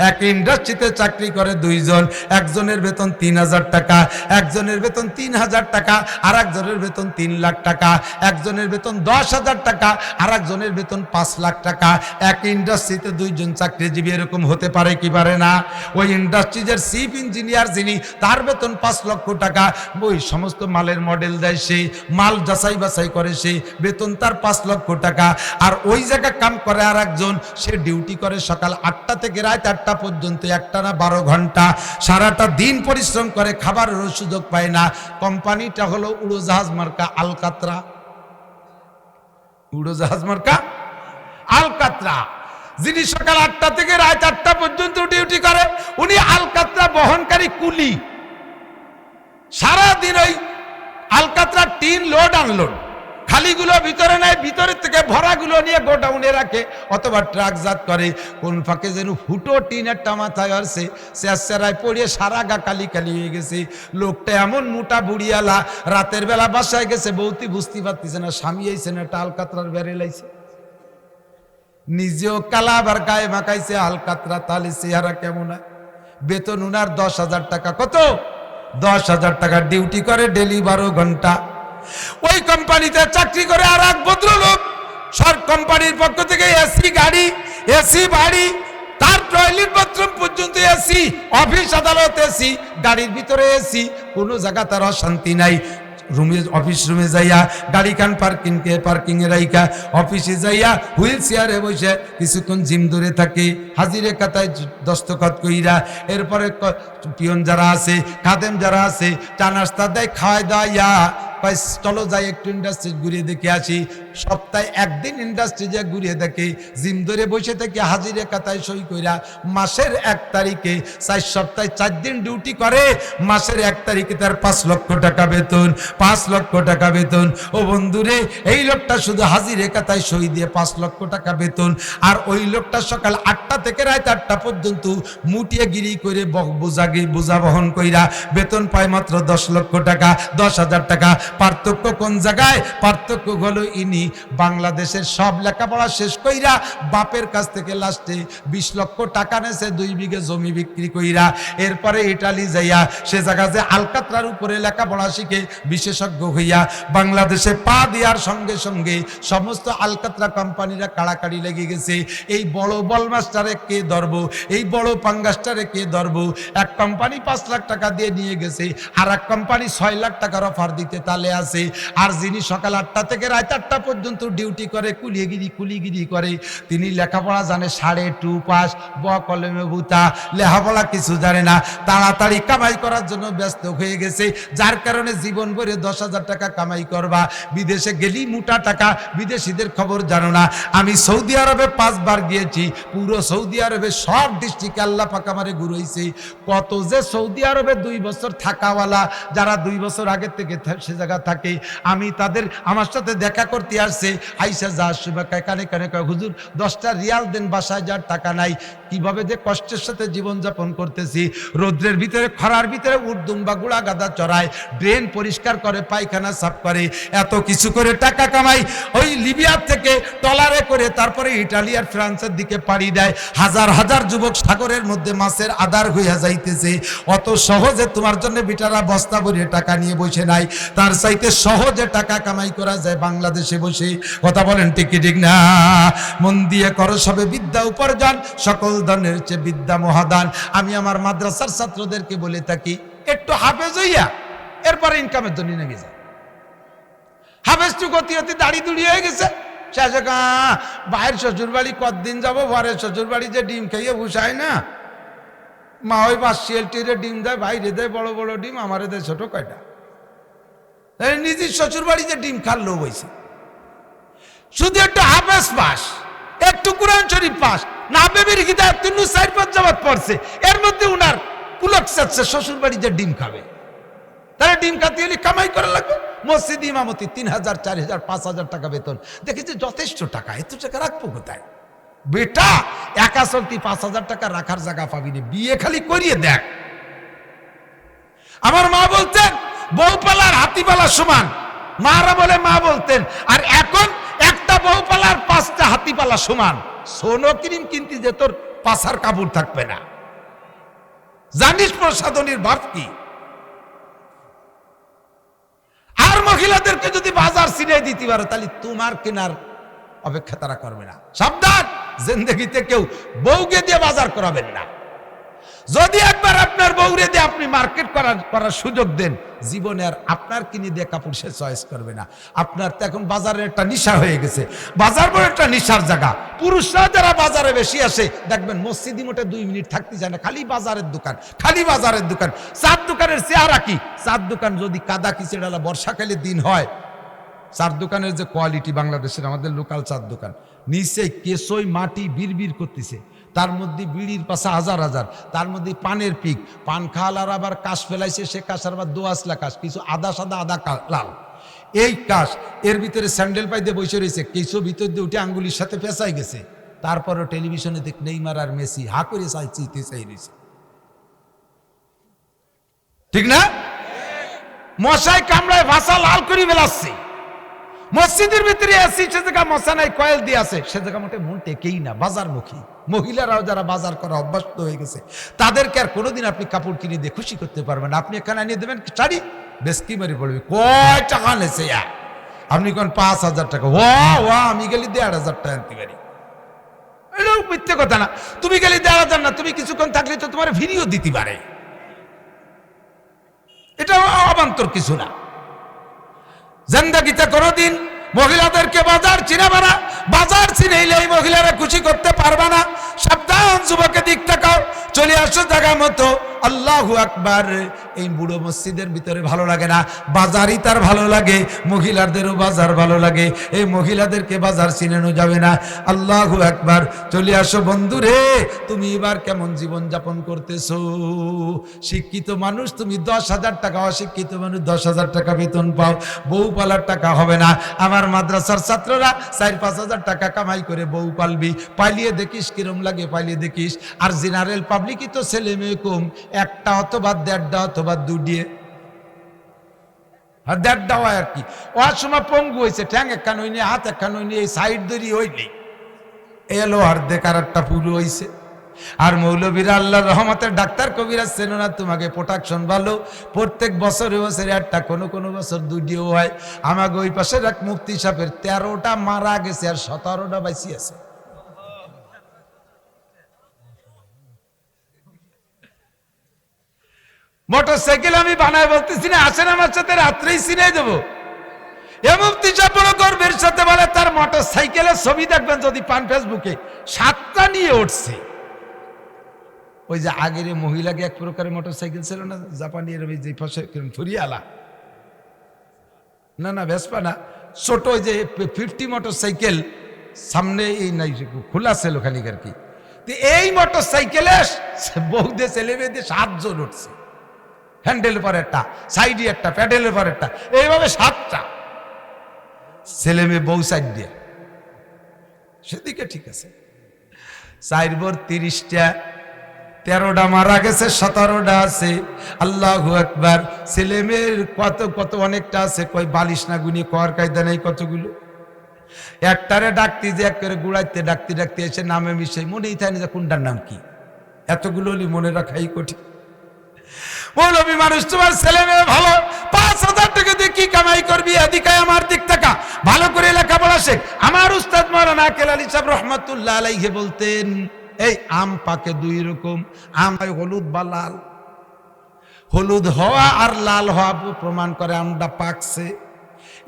এক ইন্ডাস্ট্রিতে চাকরি করে দুইজন, একজনের বেতন 3000 টাকা, একজনের বেতন 3000 টাকা, আর একজনের বেতন 3 লাখ টাকা, একজনের বেতন 10,000 টাকা, আর একজনের বেতন 5 লাখ টাকা। এক ইন্ডাস্ট্রিতে দুইজন চাকরিজীবী এরকম হতে পারে কি পারে না? ওই ইন্ডাস্ট্রিজের চিফ ইঞ্জিনিয়ার যিনি, তার বেতন 5 লক্ষ টাকা। ওই সমস্ত মালের মডেল দেয় সে, মাল যাচাই বাছাই করে সে, বেতন তার 5 লক্ষ টাকা। আর ওই জায়গায় কাম করে আর একজন, সে ডিউটি করে সকাল 8টা থেকে রাত 8টা পর্যন্ত, একটানা 12 ঘন্টা, সারাটা দিন পরিশ্রম করে, খাবারেরও সুযোগ পায় না। কোম্পানিটা হলো উড়োজাহাজ মার্কা আলকাতরা। উড়োজাহাজ মার্কা আলকাতরা। যিনি সকাল 8টা থেকে রাত 8টা পর্যন্ত ডিউটি করে, উনি আলকাতরা বহনকারী কুলি। সারাদিন ওই আলকাতরা টিন লোড আনলোড, খালিগুলো ভিতরে নেয়, ভিতরের থেকে ভরাগুলো নিয়ে গোডাউনে রাখে অথবা ট্রাকজাত করে। কোন ফাঁকে যেন ফুটো টিন একটা মাথায় আসছে, চেরায় পড়িয়ে সারা গা কালি কালি হয়ে গেছে। লোকটা এমন মোটা বুড়িয়ালা, রাতের বেলা বাসায় গেছে, বউতি বুঝতে পারতেছে না, স্বামী আইছে না একটা আলকাতরার বেড়ে লাইছে, নিজেও কালা আবার গায়ে মাখাইছে আলকাতরা। তাহলে চেহারা কেমন হয়? বেতন উনার 10,000 টাকা। কত? 10,000 টাকা। ডিউটি করে ডেলি 12 ঘন্টা। ওই কোম্পানিতে চাকরি করে আর এক ভদ্রলোক, সর কোম্পানির পক্ষ থেকে এসি গাড়ি, এসি বাড়ি, তার টয়লেট বাথরুম পর্যন্ত এসি, অফিস আদালত এসি, গাড়ির ভিতরে এসি, কোনো জায়গা তার অশান্তি নাই। রুমে, অফিস রুমে যাইয়া গাড়ি কান পার্কিং এ রাইকা অফিসে যাইয়া হুইল চেয়ারে বসে কিছুক্ষণ জিম ধরে থাকে, হাজিরে খাতায় দস্তখত কইরা। এরপরে পিয়ন যারা আছে, খাদেম যারা আছে, চা নাস্তা দেয়, খাওয়াই দাওয়া, চলো যাই একটু ইন্ডাস্ট্রি ঘুরিয়ে দেখে আসি। সপ্তাহে একদিন ইন্ডাস্ট্রি যে ঘুরিয়ে দেখে, জিম ধরে বসে থেকে হাজিরে খাতায় সই কইরা মাসের 1 তারিখে, 4 সপ্তাহে 4 দিন ডিউটি করে, মাসের 1 তারিখে তার 5 লক্ষ টাকা বেতন। 5 লক্ষ টাকা বেতন। ও বন্ধুরে, এই লোকটা শুধু হাজিরে খাতায় সই দিয়ে 5 লক্ষ টাকা বেতন। আর ওই লোকটা সকাল 8টা থেকে রাত 8টা পর্যন্ত মুটিয়ে গিরি করে বোঝা বহন কইরা বেতন পায় মাত্র 10 লক্ষ টাকা, 10,000 টাকা। পার্থক্য কোন জায়গায়? পার্থক্য হলো ইনি বাংলাদেশের সব লেখাপড়া শেষ কইরা বাপের কাছ থেকে লাস্টে 20 লক্ষ টাকা নেছে 2 বিঘে জমি বিক্রি কইরা। এরপরে ইটালি যাইয়া সে জায়গা যে আলকাতরার উপরে লেখাপড়া শিখে বিশেষজ্ঞ হইয়া বাংলাদেশে পা দেওয়ার সঙ্গে সঙ্গে সমস্ত আলকাতরা কোম্পানিরা কাড়াকাড়ি লেগে গেছে। এই বড় বল মাস্টারে কে ধরবো, এই বড় পাঙ্গাস্টারে কে ধরবো? এক কোম্পানি 5 লাখ টাকা দিয়ে নিয়ে গেছে, আর এক কোম্পানি 6 লাখ টাকার অফার দিতে তালে আছে। আর যিনি সকাল 8টা থেকে রাত 8টা পর্যন্ত ডিউটি করে, কুলিগিরি করে, তিনি লেখাপড়া জানে 2.5 পাস, ব কলমে বুতা, লেখাপড়া কিছু জানে না, তাড়াতাড়ি কামাই করার জন্য ব্যস্ত হয়ে গেছে। যার কারণে জীবন ভরে 10,000 টাকা কামাই করবা, বিদেশে গেলি মোটা টাকা, বিদেশিদের খবর জানো না। আমি সৌদি আরবে 5 বার গিয়েছি, পুরো সৌদি আরবে সব ডিস্ট্রিক্টে আল্লাহ পাক আমারে ঘুরাইছে। কত যে সৌদি আরবে 2 বছর থাকাওয়ালা, যারা 2 বছর আগে থেকে সে জায়গা থাকে, আমি তাদের আমার সাথে দেখা করতে আসছে, আইসা যা আসবে কানে কানে কয়, হুজুর 10টা রিয়াল দেন, বাসায় যাওয়ার টাকা নাই। কিভাবে যে কষ্টের সাথে জীবনযাপন করতেছি, রৌদ্রের ভিতরে, খরার ভিতরে উর্দুম্বা গুড়া গাদা চড়ায়, ড্রেন পরিষ্কার করে, পায়খানা সাফ করে, এত কিছু করে টাকা কামাই। ওই লিবিয়া থেকে ট্রলারে করে তারপরে ইটালি আর ফ্রান্সের দিকে পাড়ি দেয়। হাজার হাজার যুবক সাগরের মধ্যে মাছের আদার হইয়া যাইতেছে। অত সহজে তোমার জন্য বিটারা বস্তা ভরিয়ে টাকা নিয়ে বসে নাই, তার চাইতে সহজে টাকা কামাই করা যায় বাংলাদেশে বসে। কথা বলেন ঠিক কি ঠিক না? মন দিয়ে করো সবে বিদ্যা উপার্জন, সকল দানের চেয়ে বিদ্যা মহাদান। আমি আমার মাদ্রাসার ছাত্রদেরকে বলে থাকি, একটু হাফেজ হইয়া এরপরে ইনকামের জন্য নেমে যায়। হাফেজ টু গতি হতে দাড়ি দুড়ি হয়ে গেছে, শেষে ভাইয়ের শ্বশুর বাড়ি কতদিন যাবো, ঘরের শ্বশুর বাড়ি যে ডিম খাইয়ে বসায় না, মা ওই 5 শিয়ালটিরে ডিম দেয়, ভাইরে দেয় বড় বড় ডিম, আমারে দেয় ছোট কয়টা। নিজের শ্বশুর বাড়ি যে ডিম খার লোভ হয়েছে। শুধু একটু হাফেজ পাস, একটু কুরআন শরীফ পাস, না বেবির হিদায়াত 4-5 জামাত পড়ছে, এর মধ্যে উনার পুলক চাচ্ছে শ্বশুর বাড়ি যে ডিম খাবে। তাহলে ডিম খাতে হলে কামাই করা লাগবে। মসজিদ ইমামতি 3,000, 4,000, 5,000 টাকা বেতন, দেখেছি যথেষ্ট টাকা, এত টাকা রাখবো কোথায়? বেটা একা চলতি 5,000 টাকা রাখার জায়গা পাবি না, বিয়ে খালি করিয়ে দেখ। আমার মা বলতেন বউ পালার হাতি পালার সমান, মারা বলে মা বলতেন। আর এখন একটা বউ পালার 5টা হাতি পালা সমান। সোনো ক্রিম কিনতে যে তোর পাছার কাপড় থাকবে না। জানিস প্রসাধনীর ভাব কি? আর মহিলাদেরকে যদি বাজার ছিনিয়ে দিতে পারো তাহলে তোমার কেনার অপেক্ষা তারা করবে না। সাবধান, জিন্দেগিতে কেউ বউকে দিয়ে বাজার করাবেন না। যদি একবার আপনার বউরে দিয়ে আপনি মার্কেট করার সুযোগ দেন, জীবনে আর আপনার কিনে দিয়ে কাপড় সে চয়েস করবে না। আপনার তো এখন বাজারের একটা নেশা হয়ে গেছে, বাজার বড় একটা নেশার জায়গা। পুরুষরা যারা বাজারে বেশি আসে দেখবেন মসজিদি মোটে 2 মিনিট থাকতে যায় না, খালি বাজারের দোকান, খালি বাজারের দোকান। চার দোকানের চেহারা কি? চার দোকান যদি কাদা কিচেড়ালা বর্ষাকালের দিন হয়, চার দোকানের যে কোয়ালিটি বাংলাদেশের আমাদের লোকাল চার দোকান, নিচে কেসই মাটি বিড়বিড় করতেছে, তার মধ্যে বিড়ির পাশা হাজার হাজার, তার মধ্যে পানের পিক, পান খাওয়ালার আবার কাশ ফেলাইছে, সে কাশ আবার দোয়াশলা কাশ, কিছু আদা সাদা আদা লাল, এই কাশ। এর ভিতরে স্যান্ডেল পাই দিয়ে বসে রয়েছে, কিছু ভিতর দিয়ে উঠে আঙ্গুলির সাথে পেঁচাই গেছে। তারপরও টেলিভিশনে দেখ নেইমার আর মেসি হা করে চাই রয়েছে, ঠিক না? মশায় কামড়ায় ভাষা লাল করে বেলাচ্ছে। মসজিদের ভিতরে আসি, সে জায়গা মশা নাই, কয়েল দিয়ে আছে, সে জায়গা মোটে মন টেকেই না, বাজারমুখী। মহিলারাও যারা বাজার করা অভ্যস্ত হয়ে গেছে, তাদেরকে আর কোনোদিন আপনি কাপড় কিনে দিয়ে খুশি করতে পারবেন না। আপনি এখানে আনিয়ে দেবেন শাড়ি, বেশকি মারি পড়বে, কয় টাকা নেছে, আপনি কোন 5,000 টাকা, আমি গেলি 1,500 টাকা আনতে পারি। এটাও মিথ্যে কথা না। তুমি গেলি 1,500 না, তুমি কিছুক্ষণ থাকলে তো তোমার ভিডিও দিতে পারে, এটা অবান্তর কিছু না। জিন্দেগিতে কোনোদিন মহিলাদেরকে বাজার চিনাবে না, বাজার চিনাইলে এই মহিলারা খুশি করতে পারবে না। সাবধান যুবকের দিক তাকাও, চলে আসো জায়গা মতো। আল্লাহু আকবার। এই বুড়ো মসজিদের ভিতরে ভালো লাগে না, বাজারই তার ভালো লাগে, মহিলাদেরও বাজার ভালো লাগে, এই মহিলাদেরকে বাজার চিনানো যাবে না। আল্লাহু আকবার। চলে আসো বন্ধুরে, তুমি এবার কেমন জীবন যাপন করতেছো? শিক্ষিত মানুষ তুমি 10,000 টাকা, অশিক্ষিত মানুষ 10,000 টাকা বেতন পাও, বউ পালার টাকা হবে না। আমার মাদ্রাসার ছাত্ররা 4-5 হাজার টাকা কামাই করে বউ পালবি, পালিয়ে দেখিস কিরম লাগে, পালিয়ে দেখিস। আর জেনারেল পাবলিকই তো ছেলে মেয়ে কম, একটা অথবা 1.5টা অথবা 2 আর 1.5 হয় আর কি। ওর সময় পঙ্গু হয়েছে, ঠ্যাং একখান হইনি, হাত একখান হইনি, এই সাইড ধরি হইনি, এলো আর দেখার একটা পুরো হয়েছে। আর মৌলবীরা আল্লাহর রহমতের ডাক্তার কবিরাজ চেন না, তোমাকে প্রোটেকশন ভালো, প্রত্যেক বছরে বছরে একটা, কোনো বছর 2টিও হয়। আমাকে ওই পাশের এক মুফতি সাহেবের 13টা মারা গেছে আর 17টা বাইসি আছে। মোটর সাইকেল আমি বানায় বলতেছি না, আসেন আমার সাথে, রাত্রেই চিনাই দেবো। এ মুফতি সাহেব বড় গর্বের সাথে বলে, তার মোটর সাইকেলের ছবি দেখবেন যদি পান ফেসবুকে, 7টা নিয়ে উঠছে। ওই যে আগের মহিলাকে এক প্রকারের মোটর সাইকেল ছিল না, জাপানি এর যে ফরিয়ালা, না ভেসপা না, ছোট ওই যে 50 মোটর সাইকেল সামনে এই নাই খোলা ছিল খানিক আর কি। এই মোটর সাইকেলে বউদের ছেলে মেয়েদের 7 জন উঠছে, হ্যান্ডেল পর একটা, সাইডে একটা, প্যাডেলের পর একটা, এইভাবে 7টা ছেলে মেয়ে, বউ সাইড দিয়ে। সেদিকে ঠিক আছে, 4 30টা, 13টা মারা গেছে, 17টা আছে। আল্লাহু আকবার। ছেলে মেয়ের কত অনেকটা আছে, কই বালিশ না গুনি কর কায়দা নেই কতগুলো। একটারে ডাকতে যে এক করে গুড়াইতে ডাকতে এসে নামে মিশে মনেই থাকে না কোনটার নাম কি, এতগুলো মনে রাখাই কঠিন। মৌলবী মানুষ, তোমার ছেলে মেয়ে ভালো, 5,000 টাকা দিয়ে কি কামাই করবি? এদিকে আমার দিক টাকা ভালো করে লেখাপড়া শেখ। আমার উস্তাদ মাওলানা আকেল আলী সাহেব রহমাতুল্লাহ আলাইহি বলতেন, এই আম পাকে 2 রকম, আম হয় হলুদ বা লাল। হলুদ হওয়া আর লাল হওয়া প্রমাণ করে আমটা পাকছে।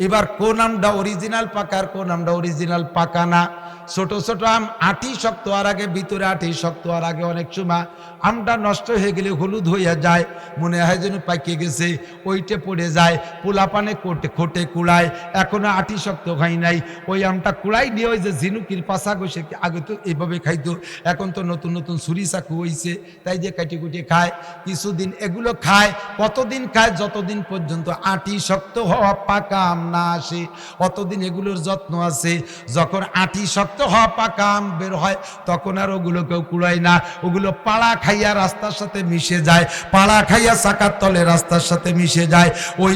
এবার কোন আমটা অরিজিনাল পাকা আর কোন আমটা অরিজিনাল পাকা না। ছোট ছোট আম আটি শক্ত হওয়ার আগে, ভিতরে আটি শক্ত হওয়ার আগে অনেক সময় আমটা নষ্ট হয়ে গেলে হলুদ হইয়া যায়, মনে হয় যেন পাকিয়ে গেছে, ওইটে পড়ে যায়, পোলা পানে খোটে কুড়ায়, এখনো আটি শক্ত হয় নাই, ওই আমটা কুড়াই নিয়ে ওই যে ঝিনুকির পাশা বসে, আগে তো এইভাবে খাইতো, এখন তো নতুন নতুন ছুরি চাকু হয়েছে, তাই যে কাটি কুটি খায়। কিছুদিন এগুলো খায়, কতদিন খায়? যতদিন পর্যন্ত আটি শক্ত হওয়া পাকা আম না আসে অতদিন এগুলোর যত্ন আছে। যখন আটি শক্ত হওয়া পাকা আম বের হয় তখন আর ওগুলো কেউ কুড়ায় না, ওগুলো পাড়া খাইয়া রাস্তার সাথে মিশে যায়, পাড়া খাইয়া চাকার তলে রাস্তার সাথে মিশে যায়। ওই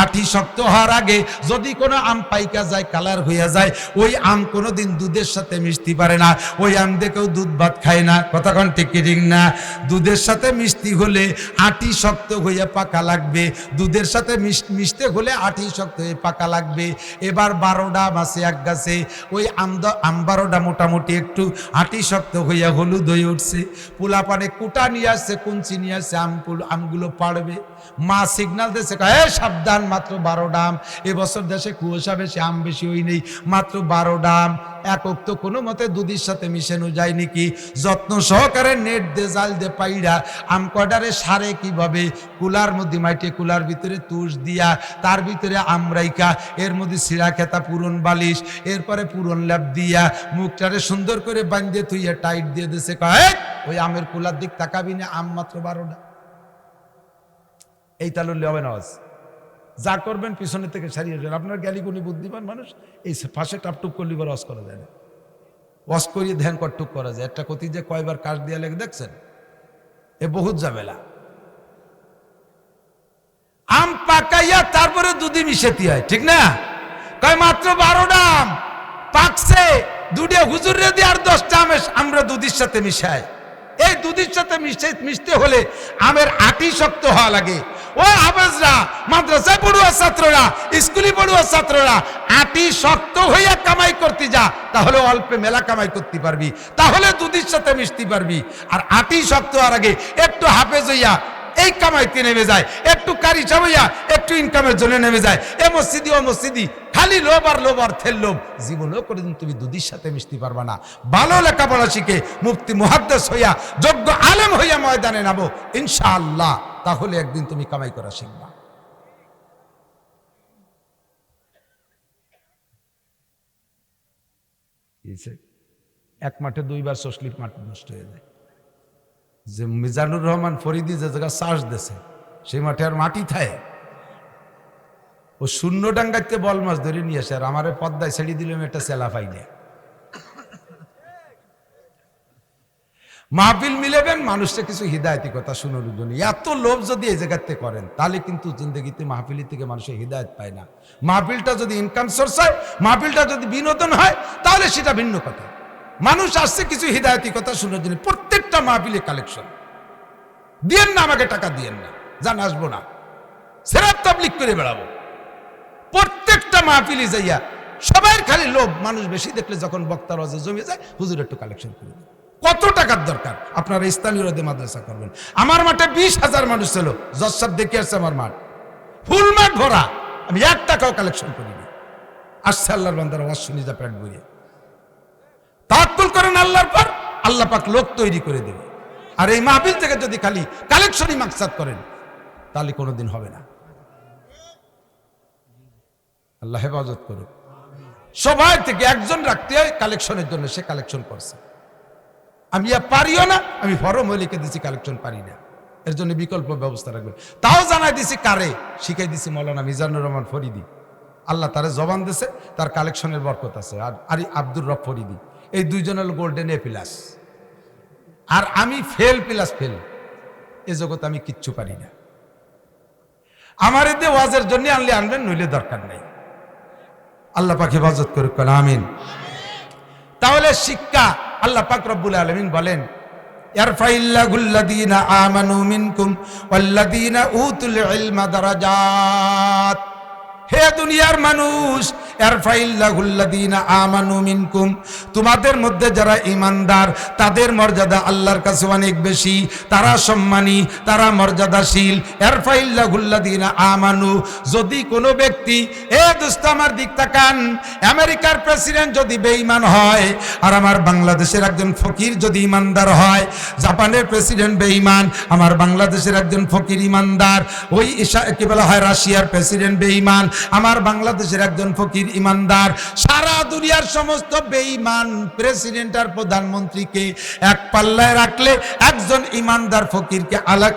আটি শক্ত হওয়ার আগে যদি কোনো আম পাইকা যায়, কালার হইয়া যায়, ওই আম কোনোদিন দুধের সাথে মিশতে পারে না, ওই আম দেখেও দুধ ভাত খায় না। কথা কোন ঠিক কি ঠিক না? দুধের সাথে মিশতে হলে আটি শক্ত হইয়া পাকা লাগবে, দুধের সাথে মিশতে হলে আটি শক্ত হয়ে পাকা লাগবে। এবার 12টা আম আছে এক গাছে, ওই আম 12টা মোটামুটি একটু আটি শক্ত হইয়া হলুদ হয়ে উঠছে। পোলা পানে কুটা নিয়ে আসছে, কুঞ্চি নিয়ে আসছে, আমগুলো পাড়বে। মা সিগনাল দিয়েছে, সাবধান, মাত্র 12টা আম, এবছর দেশে কুয়াশা বেশি, আম বেশি হই নেই, মাত্র 12টা আম। একক তো কোনো মতে দুধের সাথে মিশানো যায় নাকি? যত্ন সহকারে নেট দে জাল দে পাইরা আম কয়টারে সারে কিভাবে? কুলার মধ্যে মাইটে, কুলার ভিতরে তুষ দিয়া, তার ভিতরে আমরাইকা, এর মধ্যে সিরা খেতা পুরন বালিশ, এরপরে পুরন ল্যাপ দিয়া মুখটারে সুন্দর করে বাঁধে তুইয়া টাইট দিয়ে দিছে। ওই আমের কুলার দিক তাকাবি না, আম মাত্র 12টা। এই তালুল্লি হবে না, যা করবেন পিছনে থেকে সারিয়ে যাবেন। আপনার জ্ঞানীগুণী বুদ্ধিমান মানুষ এই পাশে টাপটুপ করলে এবার অস করা যায় না, অস করিয়ে ধ্যান কটটুক করা যায়। একটা কতি যে কয়বার কাজ দিয়া লেগে দেখছেন, এ বহুত ঝামেলা। আম পাকাইয়া তারপরে দুধে মিশাতে হয়, ঠিক না? কয় মাত্র 12টা আম পাকছে, দুধে হুজুরে দিয়ে আর 10টা আমরা দুধের সাথে মিশাই। এই দুধের সাথে মিশতে হলে আমের আটি শক্ত হওয়া লাগে। ও হাফেজরা, মাদ্রাসায় পড়ুয়া ছাত্ররা, স্কুলে পড়ুয়া ছাত্ররা, আটি শক্ত হইয়া কামাই করতে যা, তাহলে অল্পে মেলা কামাই করতে পারবি, তাহলে দুধের সাথে মিশতে পারবি। আর আটি শক্ত হওয়ার আগে একটু হাফেজ হইয়া এই কামাইতে নেমে যায়, একটু কারি চাবইয়া একটু ইনকামের জন্য নেমে যায়, এ মসজিদি ও মসজিদি, খালি লোভ আর লোভ আর থেল লোভ। জীবনেও কোনোদিন তুমি দুধের সাথে মিশতে পারবা না। ভালো লেখাপড়া শিখে মুফতি মুহাদ্দিস হইয়া, যোগ্য আলেম হইয়া ময়দানে নামো ইনশাআল্লাহ, তাহলে একদিন তুমি কামাই করা শিখবা। এক মাঠে 2বার সসলিপ মাঠ নষ্ট হয়ে যায়। যে মিজানুর রহমান ফরিদি যে জায়গা চাষ দিয়েছে, সেই মাঠে আর মাটি থাকে, ও শূন্য ডাঙ্গাইতে বল মাছ ধরে নিয়ে আসে, আর আমারে পদ্মায় ছেড়ে দিলাম, একটা সেলা পাইলে। মাহফিল মিলেবেন, মানুষটা কিছু হিদায়তি কথা শুনোর জন্য। এত লোভ যদি এই জায়গাতে করেন, তাহলে কিন্তু জিন্দগিতে মাহফিলি থেকে মানুষের হিদায়ত পায় না। মাহফিলটা যদি ইনকাম সোর্স হয়, মাহফিলটা যদি বিনোদন হয়, তাহলে সেটা ভিন্ন কথা। মানুষ আসছে কিছু হিদায়তি কথা শোনার জন্য। প্রত্যেকটা মাহফিলে কালেকশন দিয়েন না, আমাকে টাকা দিয়েন না, জান আসবো না, সেরাত তাবলীগ করে বেড়াবো। প্রত্যেকটা মাহফিলে যাইয়া সবাই খালি লোভ। মানুষ বেশি দেখলে যখন বক্তার ওয়াজে জমে যায়, হুজুর একটু কালেকশন করে দেন। কত টাকার দরকার? আপনারা স্থানীয় রোদে মাদ্রাসা করবেন। আমার মাঠে 20,000 মানুষ ছিল, জজ দেখে আসছে, আমার মাঠ ফুল মাঠ ভরা, আমি 1 টাকাও কালেকশন করিনি। আসছে আল্লাহর বান্দারা ওয়াজ শুনি যা পেট ভরিয়ে। তাওয়াক্কুল করেন আল্লাহর পর, আল্লাহ পাক লোক তৈরি করে দেবে। আর এই মাহফিল থেকে যদি খালি কালেকশনই মাকসাদ করেন, তাহলে কোনোদিন হবে না। আল্লাহ হেফাজত করুক। সবাই থেকে একজন রাখতে হয় কালেকশনের জন্য, সে কালেকশন করছে। আমি পারিও না, আমি ফরম হয়ে লিখে দিছি কালেকশন পারি না, এর জন্য বিকল্প ব্যবস্থা রাখবেন। তাও জানাই দিছি কারে, শিখাই দিছি মৌলানা মিজানুর রহমান ফরিদি। আল্লাহ তারে জবান দিছে, তার কালেকশনের বরকত আছে। আর আব্দুর রব ফরিদি, এই দুইজনের গোল্ডেন এ প্লাস। আর আমি ফেল প্লাস ফেল, এ জগৎ আমি কিচ্ছু পারি না। আমার এতে ওয়াজের জন্য আনলে আনবেন, নইলে দরকার নেই। আল্লাহ পাক হেফাজত করুক, আমিন। তাহলে শিক্ষা, আল্লাহ পাক রব্বুল আলামিন বলেন, ইয়ারফাইল্লাহুল্লাযীনা আমানু মিনকুম ওয়াল্লাযীনা উতুল ইলমা দারাজাত। হে দুনিয়ার মানুষ, ইয়ারফাইল্লাহুল্লাযীনা আমানু মিনকুম, তোমাদের মধ্যে যারা ঈমানদার, তাদের মর্যাদা আল্লাহর কাছে অনেক বেশি, তারা সম্মানী, তারা মর্যাদাশীল। ইয়ারফাইল্লাহুল্লাযীনা আমানু, যদি কোনো ব্যক্তি, এ দোস্ত আমার দিক তাকান, আমেরিকার প্রেসিডেন্ট যদি বেঈমান হয়, আর আমার বাংলাদেশের একজন ফকির যদি ইমানদার হয়, জাপানের প্রেসিডেন্ট বেঈমান, আমার বাংলাদেশের একজন ফকির ইমানদার, ওই কি বলা হয়, রাশিয়ার প্রেসিডেন্ট বেঈমান, আমার বাংলাদেশের একজন ফকির ইমানদার। সারা দুনিয়ার সমস্ত বেঈমান প্রেসিডেন্ট আর প্রধানমন্ত্রীকে এক পাল্লায় রাখলে, একজন ইমানদার ফকিরকে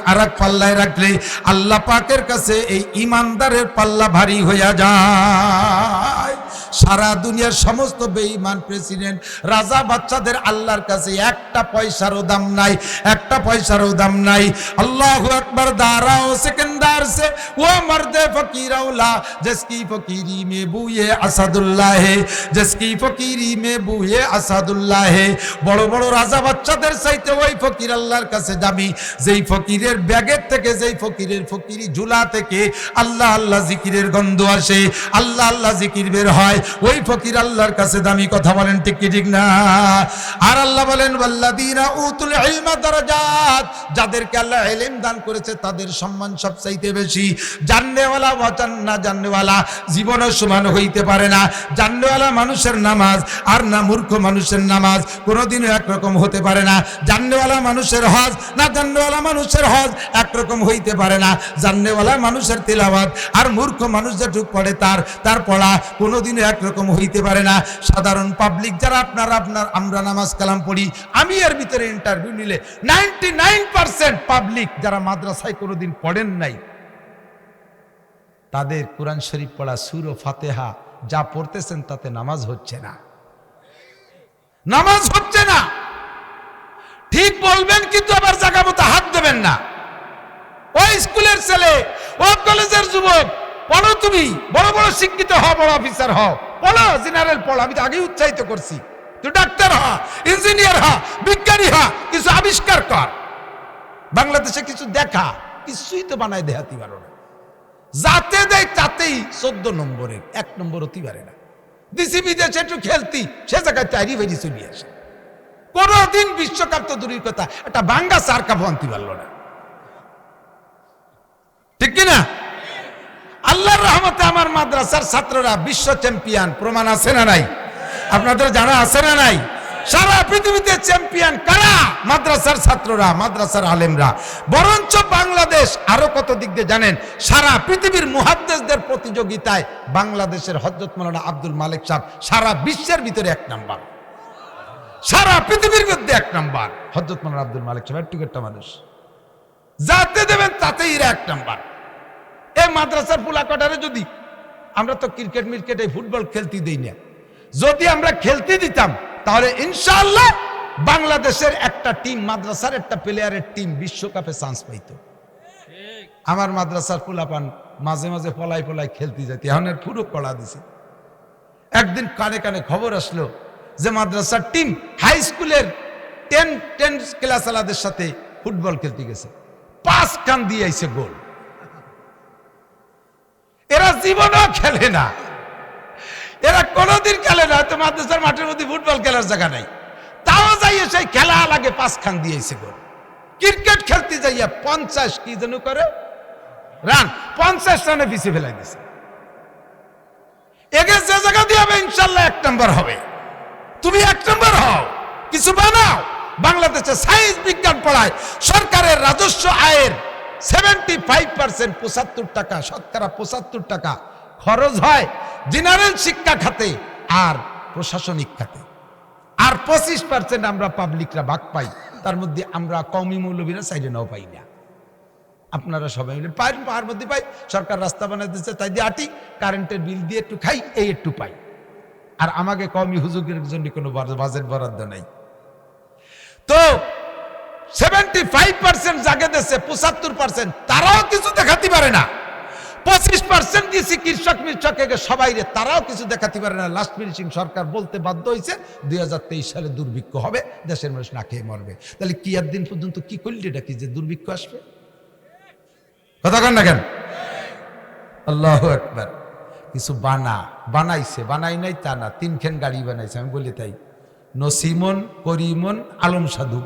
আরেক পাল্লায় রাখলে আল্লাহ পাকের কাছে এই ইমানদারের পাল্লা ভারী হইয়া যায়। সারা দুনিয়ার সমস্ত বেঈমান প্রেসিডেন্ট রাজা বাচ্চাদের আল্লাহর কাছে একটা পয়সারও দাম নাই, একটা পয়সারও দাম নাই। আল্লাহু আকবার। দাঁড়াও সেকেন্ডার সে ও মর্দে ফকিরৌলা जिसकी फकीरी में बुए আসাদুল্লাহ है, जिसकी फकीरी में बुए আসাদুল্লাহ है। বড় বড় রাজা বাচ্চাদের চাইতে ওই ফকির আল্লাহর কাছে দামি, যেই ফকিরের ব্যাগের থেকে, যেই ফকিরের ফকিরি ঝুলা থেকে আল্লাহ আল্লাহ জিকিরের গন্ধ আসে, আল্লাহ আল্লাহ জিকির বের হয়, ওই ফকির আল্লাহর কাছে দামি। কথা বলেন ঠিক কি ঠিক না? আর আল্লাহ বলেন ওয়াল্লাযীনা উতুল ইলমা দারাজাত, যাদেরকে আল্লাহ ইলম দান করেছে তাদের সম্মান সবচাইতে বেশি। জাননেওয়ালা ওয়াজান না জাননেওয়ালা জীবনে সমান হইতে পারে না। জাননেওয়ালা মানুষের নামাজ আর না মূর্খ মানুষের নামাজ কোনোদিনও একরকম হতে পারে না। জাননেওয়ালা মানুষের হজ না জাননেওয়ালা মানুষের হজ একরকম হইতে পারে না। জাননেওয়ালা মানুষের তিলাওয়াত আর মূর্খ মানুষ যেটুক পড়ে তার পড়া কোনোদিনও একরকম হইতে পারে না। সাধারণ পাবলিক যারা আমরা নামাজ কালাম পড়ি, আমি এর ভিতরে ইন্টারভিউ নিলে 99% পাবলিক যারা মাদ্রাসায় কোনোদিন পড়েন নাই, তাদের কোরআন শরীফ পড়া সূরা ফাতিহা যা পড়তেছেন তাতে নামাজ হচ্ছে না, নামাজ হচ্ছে না। ঠিক বলবেন কিন্তু আবার জায়গা মতো হাত দেবেন না। ওই স্কুলের ছেলে, ও কলেজের যুবক, পড়ো, তুমি বড় বড় শিক্ষিত হও, বড় অফিসার হও, পড়ো, জেনারেল পড়ো। আমি তো আগে উৎসাহিত করছি, তুই ডাক্তার হ, ইঞ্জিনিয়ার হ, বিজ্ঞানী হ, কিছু আবিষ্কার কর। বাংলাদেশে কিছু দেখা, কিছুই তো বানায় দেখাতে পারো না। যাতে দেয় তাতেই 14 নম্বরের, 1 নম্বর হতে পারে না। দিসি বিদেশে একটু খেলতি, সে জায়গায় চাইরি বেরি চলে আসে। কোনদিন বিশ্বকাপ তো দূরের কথা, একটা বাঙ্গা চার কাপ আনতে পারলো না। ঠিক কিনা? আল্লাহর রহমতে আমার মাদ্রাসার ছাত্ররা বিশ্ব চ্যাম্পিয়ন, প্রমাণ আছে না নাই? আপনাদের জানা আছে না নাই? সারা পৃথিবীতে চ্যাম্পিয়ন কারা? মাদ্রাসার ছাত্ররা, মাদ্রাসার আলেমরা। বরঞ্চ বাংলাদেশ আরো কত দিক দিয়ে জানেন? সারা পৃথিবীর মুহাদ্দিসদের প্রতিযোগিতায় বাংলাদেশের হযরত মাওলানা আব্দুল মালিক সাহেব সারা বিশ্বের ভিতরে 1 নাম্বার, সারা পৃথিবীর মধ্যে 1 নাম্বার। হযরত মাওলানা আব্দুল মালিক সাহেব একটু একটা মানুষ, যাতে দেবেন তাতেই 1 নাম্বার। এই মাদ্রাসার পোলা কটারে যদি আমরা তো ক্রিকেট মিরকেট এই ফুটবল খেলতে দেই না, যদি আমরা খেলতে দিতাম তাহলে ইনশাআল্লাহ বাংলাদেশের একটা টিম, মাদ্রাসার একটা প্লেয়ারের টিম বিশ্বকাপে চান্স পাইতো। আমার মাদ্রাসার পোলাপান মাঝে মাঝে পলাই পলাই খেলতে যেতে, এখন পুরো কড়া দিছে। একদিন কানে কানে খবর আসলো যে মাদ্রাসার টিম হাই স্কুলের 10 ক্লাস আলাদের সাথে ফুটবল খেলতে গেছে, 5 খান দিয়ে আইছে গোল। এরা জীবনেও খেলে না, এরা কোনোদিন খেলে না। হয়তো মাদ্রাসার মাঠের মধ্যে ফুটবল খেলার জায়গা নাই, তাও যাইয়ে সেই খেলা লাগে 5 খান দিয়েছে গোল। ক্রিকেট খেলতে যাইয়া 50 কি যেন করে রান, 50 রানে পিছিয়ে ফেলাই দিছে। এগে যে জায়গা দিয়ে হবে ইনশাল্লাহ 1 নম্বর হবে। তুমি 1 নম্বর হও, কিছু বানাও। বাংলাদেশে সায়েন্স বিজ্ঞান পড়ায় সরকারের রাজস্ব আয়ের 75% 75 টাকা, শতকরা 75 টাকা খরচ হয় জেনারেল শিক্ষা খাতে আর প্রশাসনিক খাতে, আর 25% আমরা পাবলিকরা ভাগ পাই। তার মধ্যে আমরা কওমি মৌলবীরা সাইডে নাও পাই না। আপনারা সবাই মিলে পার মধ্যে পাই। সরকার রাস্তা বানাই দিচ্ছে, তাই দিয়ে আটি, কারেন্টের বিল দিয়ে একটু খাই, এই একটু পাই। আর আমাকে কওমি হুজুরের জন্য কোনো বাজেট বরাদ্দ নাই। তো 75% জাগে দেশে, 75% তারাও কিছু দেখাতে পারে না। 25% দিয়েছি কৃষক মির্ষককে সবাই রে, তারাও কিছু দেখাতে পারে না। লাস্ট ফিনিশিং সরকার বলতে বাধ্য হয়েছে 2023 সালে দুর্ভিক্ষ হবে, দেশের মানুষ না খেয়ে মরবে। তাহলে কি আর দিন পর্যন্ত কি করলি এটা কি যে দুর্ভিক্ষ আসবে? কথা কন না কেন? আল্লাহু আকবার। কিছু বানাইছে, বানাই নাই তা না, 3 খান গাড়ি বানাইছে। আমি বলি তাই, নসিমন, করিমন, আলম সাধু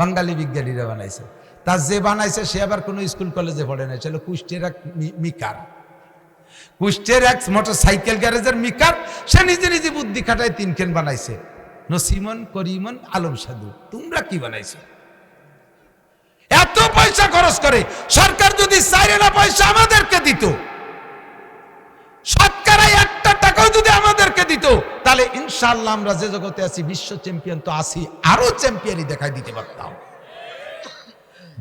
বাঙালি বিজ্ঞানীরা বানাইছে। তার যে বানাইছে সে আবার কোনো স্কুল কলেজে পড়ে নাই, ছিল কুষ্টের এক মিকার, কুষ্টের এক মোটর সাইকেল গ্যারেজের মিকার। সে নিজে নিজে বুদ্ধি খাটায় 3 খান বানাইছে, নসিমন, করিমন, আলম সাধু। তোমরা কি বানাইছো? এত পয়সা খরচ করে সরকার যদি 4 আনা পয়সা আমাদেরকে দিত, শতকরা 1 টাকাও আমাদেরকে দিত, তাহলে ইনশাআল্লাহ আমরা যে জগতে আছি বিশ্ব চ্যাম্পিয়ন তো আছি, আরো চ্যাম্পিয়নই দেখাই দিতে পারতাম।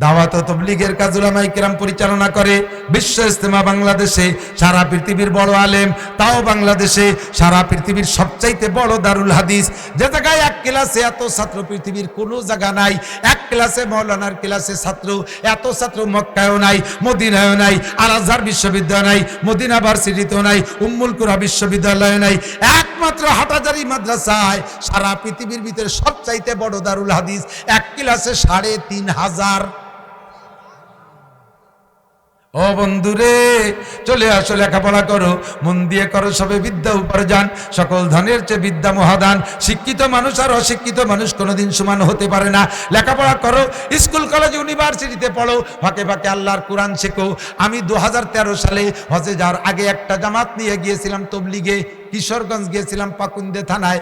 দাওয়াত ও তাবলীগের কাজ উলামায়ে কেরাম পরিচালনা করে। বিশ্ব ইজতেমা বাংলাদেশে, সারা পৃথিবীর বড় আলেম, তাও বাংলাদেশে সারা পৃথিবীর সবচাইতে বড় দারুল হাদিস। যে জায়গায় এক ক্লাসে এত ছাত্র পৃথিবীর কোনো জায়গা নাই। এক ক্লাসে মৌলানার ক্লাসে ছাত্র, এত ছাত্র মক্কায়ও নাই, মদিনায়ও নাই, আল আজহার বিশ্ববিদ্যালয় নাই, মদিনা ভার্সিটিতেও নাই, উম্মুল কুরা বিশ্ববিদ্যালয় নাই। একমাত্র হাটাজারি মাদ্রাসায় সারা পৃথিবীর ভিতরে সবচাইতে বড় দারুল হাদিস, এক ক্লাসে ৩৫০০। ও বন্ধুরে, চলে আসো, লেখাপড়া করো, মন দিয়ে করো সবে বিদ্যা উপার্জন, সকল ধনের চেয়ে বিদ্যা মহাদান। শিক্ষিত মানুষ আর অশিক্ষিত মানুষ কোনোদিন সমান হতে পারে না। লেখাপড়া করো, স্কুল কলেজ ইউনিভার্সিটিতে পড়ো, ফাঁকে ফাঁকে আল্লাহর কোরআন শেখো। আমি 2013 সালে হজে যাওয়ার আগে একটা জামাত নিয়ে গিয়েছিলাম তবলিগে, কিশোরগঞ্জ গিয়েছিলাম, পাকুন্দে থানায়।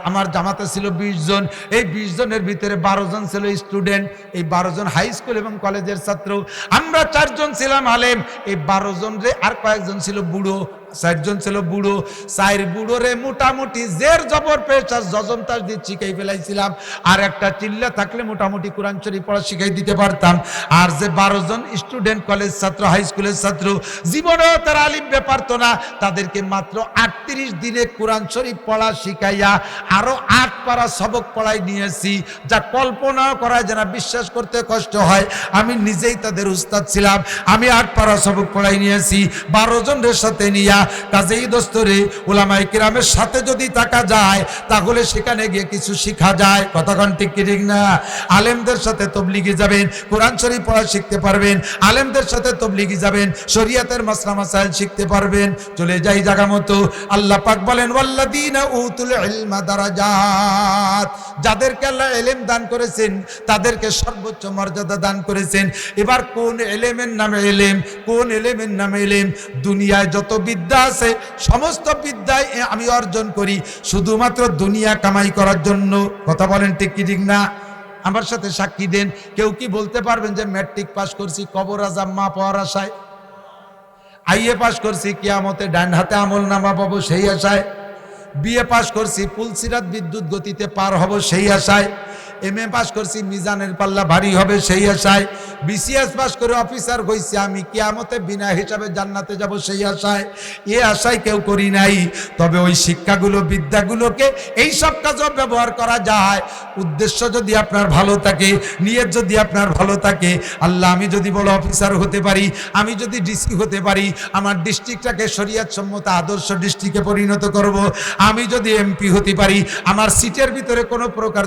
আমার জামাতে ছিল 20 জন। এই 20 জনের ভিতরে 12 জন ছিল স্টুডেন্ট, এই 12 জন হাই স্কুল এবং কলেজের ছাত্র। আমরা 4 জন ছিলাম আলেম। এই 12 জন রে আর কয়েকজন ছিল বুড়ো, 4 জন ছিল বুড়ো। 4 বুড়ো রে মোটামুটি জের জবর পেশা জজম তাসদিদ শিখাই ফেলাইছিলাম। আর একটা চিল্লা থাকলে মোটামুটি কোরআন শরীফ পড়া শিখাই দিতে পারতাম। আর যে 12 জন স্টুডেন্ট, কলেজ ছাত্র, হাই স্কুলের ছাত্র, জীবনেও তারা আলিমবে পারতো না, তাদেরকে মাত্র 38 দিনে কোরআন শরীফ পড়া শিখাইয়া আরো 8 পারা সবক পড়াই নিয়েছি, যা কল্পনা করা যায় না, বিশ্বাস করতে কষ্ট হয়। আমি নিজেই তাদের উস্তাদ ছিলাম। আমি 8 পারা সবক পড়াই নিয়েছি 12 জনের সাথে নিয়া। কাজেই দোস্তরে, উলামায়ে কেরামের সাথে যদি থাকা যায় তাহলে সেখানে গিয়ে কিছু শেখা যায়। কতক্ষণ ঠিক কি ঠিক না? আলেমদের সাথে তবলিগে যাবেন, কোরআন শরীফ পড়া শিখতে পারবেন। আলেমদের সাথে তবলিগে যাবেন, শরীয়তের মাসলা মাসাইল শিখতে পারবেন। চলে যাই জায়গা মতো। আল্লাহ পাক বলেন, ওয়াল্লাযীনা উতুল ইলমা দারাজাত, যাদেরকে আল্লাহ ইলম দান করেছেন তাদেরকে সর্বোচ্চ মর্যাদা দান করেছেন। এবার কোন ইলমের নামে ইলম, কোন ইলমের নামে ইলম? দুনিয়ায় যত বিদ্যা আছে সমস্ত বিদ্যায় আমি অর্জন করি শুধুমাত্র দুনিয়া কামাই করার জন্য। কথা বলেন ঠিক কি ঠিক না? আমার সাথে সাক্ষী দেন। কেউ কি বলতে পারবেন যে ম্যাট্রিক পাস করছি কবর আজাব মা পাওয়ার আশায়, আইএ পাস করছি কিয়ামতে ডান হাতে আমল নামা পাবো সেই আশায়, বিএ পাস করছি পুলসিরাত বিদ্যুৎ গতিতে পার হব সেই আশায়, এমএ পাস করছি মিজানের পাল্লা ভারী হবে সেই আশায়, বিসিএস পাস করে অফিসার হইছি আমি কিয়ামতে বিনা হিসাবে জান্নাতে যাব সেই আশায়, এ আশায় কেউ করি নাই। তবে ওই শিক্ষাগুলো, বিদ্যাগুলোকে এই সব কাজও ব্যবহার করা যায়। উদ্দেশ্য যদি আপনার ভালো থাকে, নিয়ত যদি আপনার ভালো থাকে, আল্লাহ আমি যদি বড় অফিসার হতে পারি, আমি যদি ডিসি হতে পারি, আমার ডিস্ট্রিক্টটাকে শরীয়ত সম্মত আদর্শ ডিস্ট্রিক্টে পরিণত করব, আমি যদি এমপি হতে পারি, আমার সিটের ভিতরে কোনো প্রকার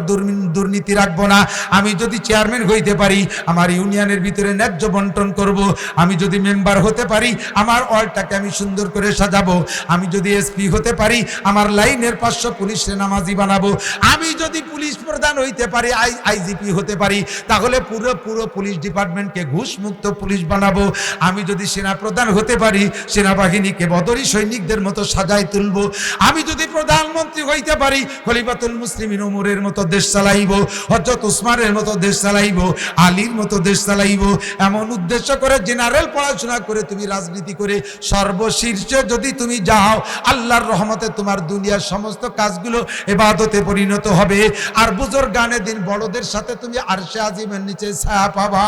দুর্নীতি রাখবো না, আমি যদি চেয়ারম্যান হইতে পারি, আমার ইউনিয়নের ভিতরে ন্যায্য বন্টন করব, আমি যদি মেম্বার হতে পারি, আমার ওয়ার্ডটাকে আমি সুন্দর করে সাজাবো, আমি যদি এসপি হতে পারি, আমার লাইনের 500 পুলিশে নামাজি বানাবো, আমি যদি পুলিশ প্রধান হইতে পারি, আইজিপি হতে পারি, তাহলে পুরো পুলিশ ডিপার্টমেন্টকে ঘুষ মুক্ত পুলিশ বানাবো, আমি যদি সেনা প্রধান হতে পারি, সেনাবাহিনীকে বদরি সৈনিকদের মতো সাজায় তুলবো, আমি যদি প্রধানমন্ত্রী হইতে পারি, খলিফাতুল মুসলিমিন ওমরের মতো দেশ চালাইবো, হযরত উসমানের মতো দেশ চালাইবো, আলীর মতো দেশ চালাইবো। এমন উদ্দেশ্য করে জেনারেল পড়াশোনা করে তুমি রাজনীতি করে সর্বশীর্ষে যদি তুমি যাও, আল্লাহর রহমতে তোমার দুনিয়ার সমস্ত কাজগুলো ইবাদতে পরিণত হবে। আর বুজুর্গানে দিন বড়দের সাথে তুমি আরশে আজিমের নিচে ছায়া পাবা।